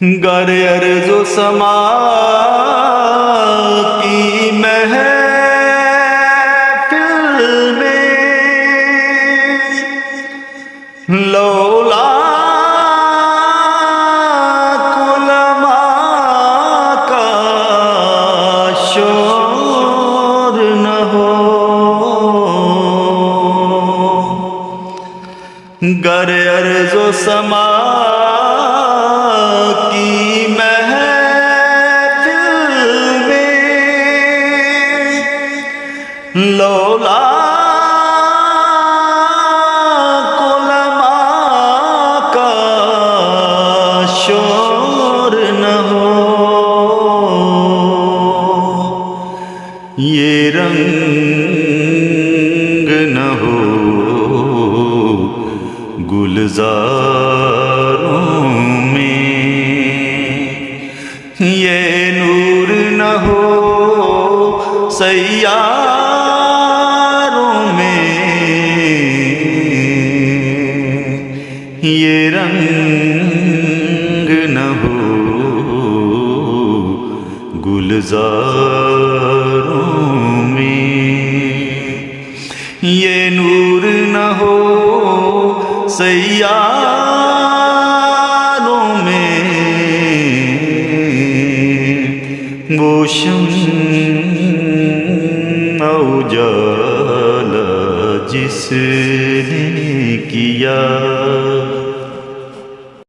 گر ارض و سما کی محفل میں لولا علماء کا شور نہ ہو، گر ارض و سما کی محفل میں لولا علماء کا شور نہ ہو، یہ رنگ نہ ہو گلزاروں میں، یہ نور نہ ہو سیاروں میں، یہ رنگ نہ ہو گلزاروں میں، یہ نور نہ ہو سیاروں میں، وہ شمع اجالا جس نے کیا